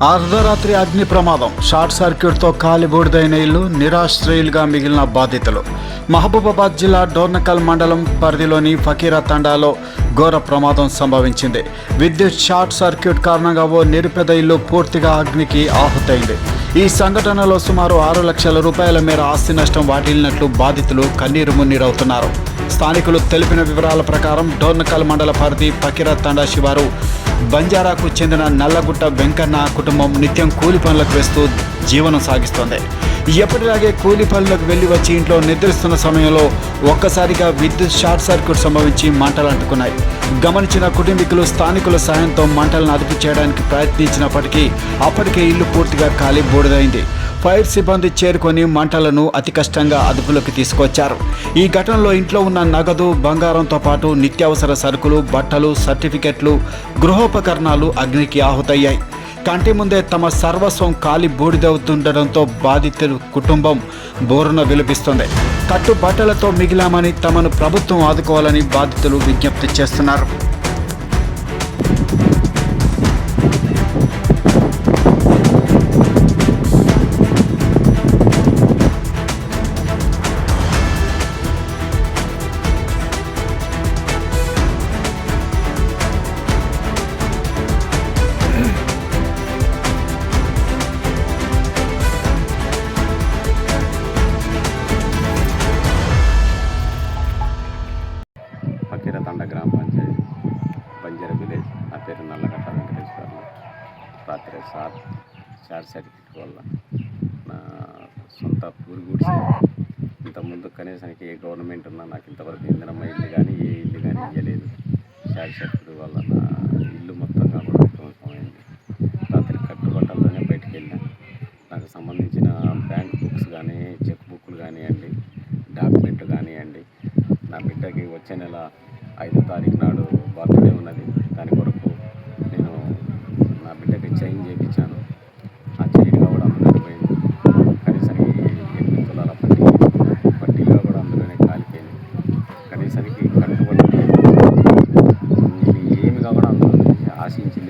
అర్ధరాత్రి అగ్ని ప్రమాదం, షార్ట్ సర్క్యూట్తో కాలిబూడిదైన ఇల్లు, నిరాశ్రయులుగా మిగిలిన బాధితులు. మహబూబాబాద్ జిల్లా డోర్నకల్ మండలం పరిధిలోని ఫకీరా తండాలో ఘోర ప్రమాదం సంభవించింది. విద్యుత్ షార్ట్ సర్క్యూట్ కారణంగా ఓ నిరుపేద ఇల్లు పూర్తిగా అగ్నికి ఆహుతైంది. ఈ సంఘటనలో సుమారు 6 లక్షల రూపాయల మేర ఆస్తి నష్టం వాటిల్లినట్లు బాధితులు కన్నీరు మున్నీరవుతున్నారు. స్థానికులు తెలిపిన వివరాల ప్రకారం డోర్నకల్ మండల పరిధి ఫకీరా తండా శివారు బంజారాకు చెందిన నల్లగుట్ట వెంకన్న కుటుంబం నిత్యం కూలి పనులకు వేస్తూ జీవనం సాగిస్తోంది. ఎప్పటిలాగే కూలి పనులకు వెళ్లి వచ్చి ఇంట్లో నిద్రిస్తున్న సమయంలో ఒక్కసారిగా విద్యుత్ షార్ట్ సర్క్యూట్ సంభవించి మంటలు అంటుకున్నాయి. గమనించిన కుటుంబీకులు స్థానికుల సాయంతో మంటలను అదుపు చేయడానికి ప్రయత్నించినప్పటికీ అప్పటికే ఇల్లు పూర్తిగా కాలి బూడిదైంది. ఫైర్ సిబ్బంది చేరుకొని మంటలను అతి కష్టంగా అదుపులోకి తీసుకొచ్చారు. ఈ ఘటనలో ఇంట్లో ఉన్న నగదు, బంగారంతో పాటు నిత్యావసర సరుకులు, బట్టలు, సర్టిఫికెట్లు, గృహోపకరణాలు అగ్నికి ఆహుతయ్యాయి. కంటి ముందే తమ సర్వస్వం కాలి బూడిదవుతుండటంతో బాధితుల కుటుంబం బోరున విలపిస్తుంది. కట్టుబట్టలతో మిగిలామని తమను ప్రభుత్వం ఆదుకోవాలని బాధితులు విజ్ఞప్తి చేస్తున్నారు. ఫకీరా తండా గ్రామ పంచాయతీ బంజారా విలేజ్. నా పేరు నల్లగట్ట వెంకటేశ్వర్లు. రాత్రి షార్ట్ సర్క్యూట్ వల్ల నా సొంత పూరి గుడిసె. ఇంతకుముందు కనీసానికి ఏ గవర్నమెంట్ ఉన్నా నాకు ఇంతవరకు ఇంధనమ్మ ఇల్లు కానీ ఏ ఇల్లు కానీ ఇవ్వలేదు. షార్ట్ సర్క్యూట్ వల్ల నా ఇల్లు మొత్తంగా కూడా ధ్వంసమైంది. రాత్రి కట్టుబట్టలతోనే బయటికి వెళ్ళాను. నాకు సంబంధించిన బ్యాంక్ బుక్స్ కానీ, చెక్ బుక్లు కానివ్వండి, డాక్యుమెంట్ కానివ్వండి, నా బిడ్డకి వచ్చే నెల 5వ తారీఖు నాడు బర్త్డే ఉన్నది. దాని కొరకు నేను నా బిడ్డకి చైన్ చేయించాను. ఆ చైన్గా కూడా అందులోనే పోయింది. కనీసానికి 8 తులాల పట్టీగా కూడా అందులోనే కాలిపోయింది. కనీసానికి కట్టుబడి ఏమిగా కూడా అందులో ఆశించింది